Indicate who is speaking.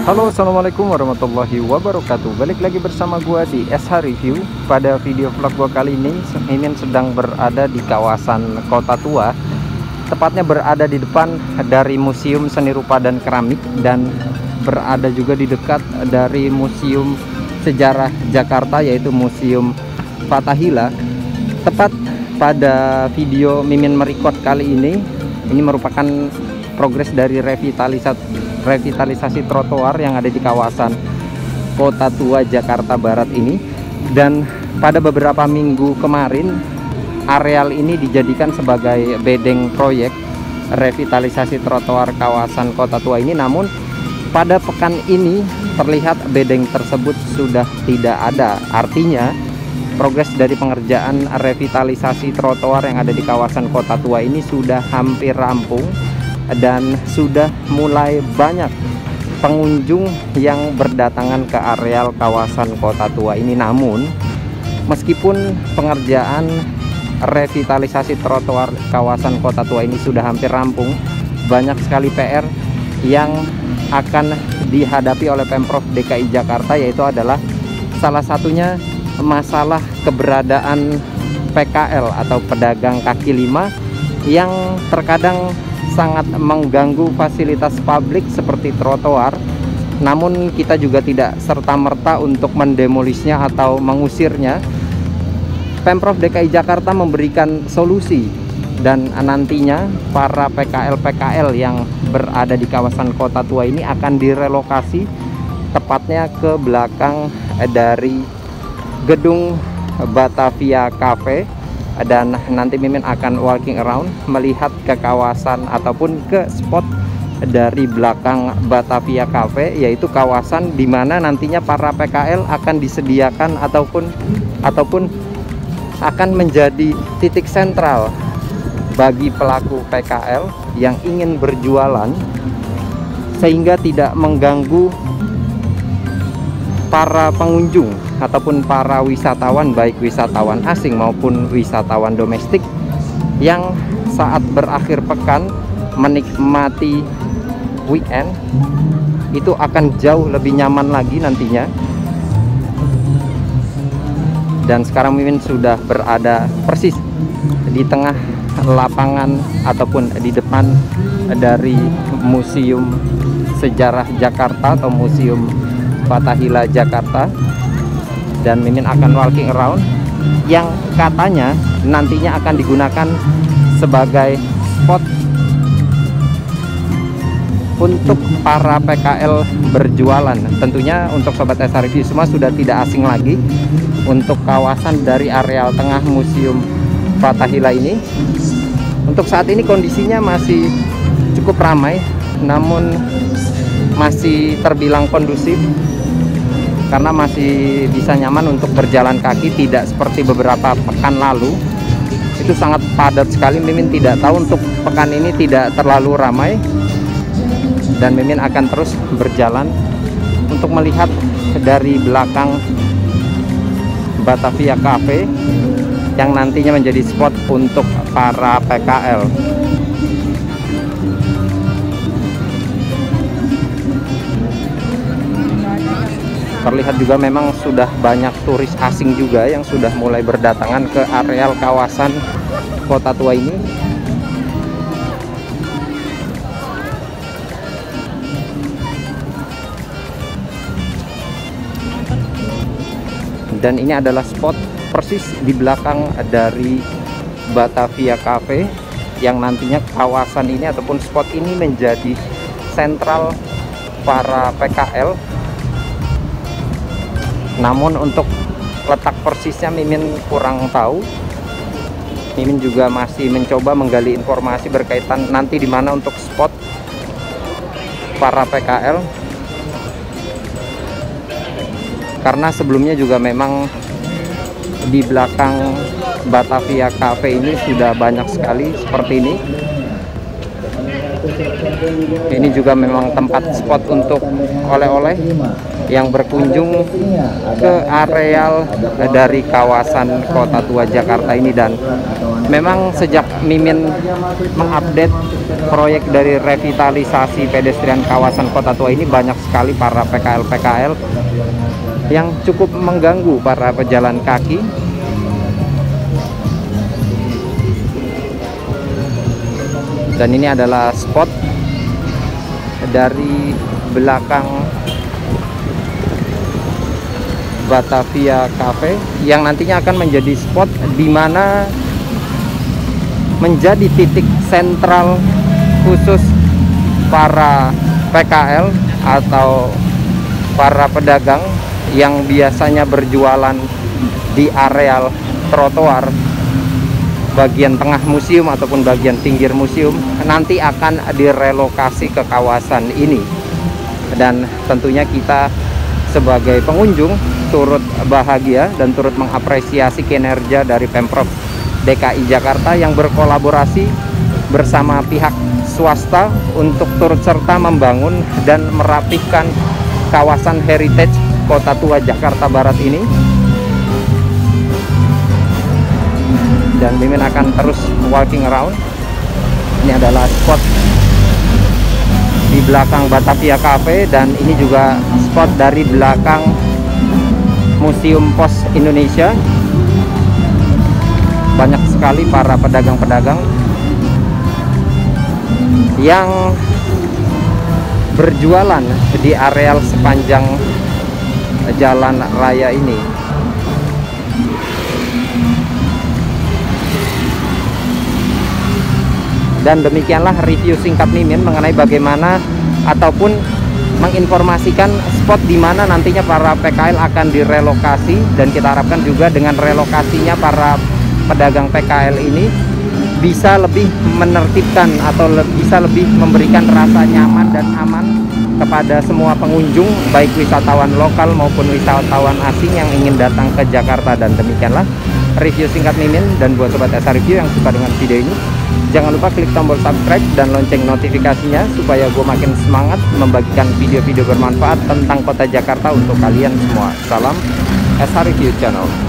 Speaker 1: Halo, assalamualaikum warahmatullahi wabarakatuh. Balik lagi bersama gua di SH Review. Pada video vlog gua kali ini, Mimin sedang berada di kawasan Kota Tua, tepatnya berada di depan dari Museum Seni Rupa dan Keramik, dan berada juga di dekat dari Museum Sejarah Jakarta, yaitu Museum Fathahila. Tepat pada video Mimin merekod kali ini merupakan progres dari revitalisasi trotoar yang ada di kawasan Kota Tua Jakarta Barat ini. Dan pada beberapa minggu kemarin, areal ini dijadikan sebagai bedeng proyek revitalisasi trotoar kawasan Kota Tua ini. Namun pada pekan ini terlihat bedeng tersebut sudah tidak ada. Artinya progres dari pengerjaan revitalisasi trotoar yang ada di kawasan Kota Tua ini sudah hampir rampung, dan sudah mulai banyak pengunjung yang berdatangan ke areal kawasan Kota Tua ini. Namun meskipun pengerjaan revitalisasi trotoar kawasan Kota Tua ini sudah hampir rampung, banyak sekali PR yang akan dihadapi oleh Pemprov DKI Jakarta, yaitu adalah salah satunya masalah keberadaan PKL atau pedagang kaki lima yang terkadang sangat mengganggu fasilitas publik seperti trotoar. Namun kita juga tidak serta-merta untuk mendemolisnya atau mengusirnya. Pemprov DKI Jakarta memberikan solusi, dan nantinya para PKL yang berada di kawasan Kota Tua ini akan direlokasi tepatnya ke belakang dari gedung Batavia Cafe. Dan nanti Mimin akan walking around, melihat ke kawasan ataupun ke spot dari belakang Batavia Cafe, yaitu kawasan di mana nantinya para PKL akan disediakan ataupun akan menjadi titik sentral bagi pelaku PKL yang ingin berjualan, sehingga tidak mengganggu para pengunjung ataupun para wisatawan, baik wisatawan asing maupun wisatawan domestik yang saat berakhir pekan menikmati weekend itu akan jauh lebih nyaman lagi nantinya. Dan sekarang Mimin sudah berada persis di tengah lapangan ataupun di depan dari Museum Sejarah Jakarta atau Museum Fathahila Jakarta, dan Mimin akan walking around yang katanya nantinya akan digunakan sebagai spot untuk para PKL berjualan. Tentunya untuk sobat SH Review semua sudah tidak asing lagi untuk kawasan dari areal tengah Museum Fathahila ini. Untuk saat ini kondisinya masih cukup ramai, namun masih terbilang kondusif karena masih bisa nyaman untuk berjalan kaki, tidak seperti beberapa pekan lalu. Itu sangat padat sekali. Mimin tidak tahu untuk pekan ini tidak terlalu ramai, dan Mimin akan terus berjalan untuk melihat dari belakang Batavia Cafe yang nantinya menjadi spot untuk para PKL. Terlihat juga memang sudah banyak turis asing juga yang sudah mulai berdatangan ke areal kawasan Kota Tua ini. Dan ini adalah spot persis di belakang dari Batavia Cafe, yang nantinya kawasan ini ataupun spot ini menjadi sentral para PKL. Namun untuk letak persisnya Mimin kurang tahu. Mimin juga masih mencoba menggali informasi berkaitan nanti di mana untuk spot para PKL, karena sebelumnya juga memang di belakang Batavia Cafe ini sudah banyak sekali seperti ini. Ini juga memang tempat spot untuk oleh-oleh yang berkunjung ke areal dari kawasan Kota Tua Jakarta ini. Dan memang sejak Mimin mengupdate proyek dari revitalisasi pedestrian kawasan Kota Tua ini, banyak sekali para PKL yang cukup mengganggu para pejalan kaki. Dan ini adalah spot dari belakang Batavia Cafe yang nantinya akan menjadi spot di mana menjadi titik sentral khusus para PKL atau para pedagang yang biasanya berjualan di areal trotoar bagian tengah museum ataupun bagian pinggir museum, nanti akan direlokasi ke kawasan ini. Dan tentunya kita sebagai pengunjung turut bahagia dan turut mengapresiasi kinerja dari Pemprov DKI Jakarta yang berkolaborasi bersama pihak swasta untuk turut serta membangun dan merapihkan kawasan heritage Kota Tua Jakarta Barat ini. Dan Mimin akan terus walking around. Ini adalah spot di belakang Batavia Cafe, dan ini juga spot dari belakang Museum Pos Indonesia. Banyak sekali para pedagang-pedagang yang berjualan di areal sepanjang jalan raya ini. Dan demikianlah review singkat Mimin mengenai bagaimana ataupun menginformasikan spot di mana nantinya para PKL akan direlokasi. Dan kita harapkan juga dengan relokasinya para pedagang PKL ini bisa lebih menertibkan atau bisa lebih memberikan rasa nyaman dan aman kepada semua pengunjung, baik wisatawan lokal maupun wisatawan asing yang ingin datang ke Jakarta. Dan demikianlah review singkat Mimin. Dan buat sobat SH Review yang suka dengan video ini, jangan lupa klik tombol subscribe dan lonceng notifikasinya supaya gue makin semangat membagikan video-video bermanfaat tentang kota Jakarta untuk kalian semua. Salam SH Review Channel.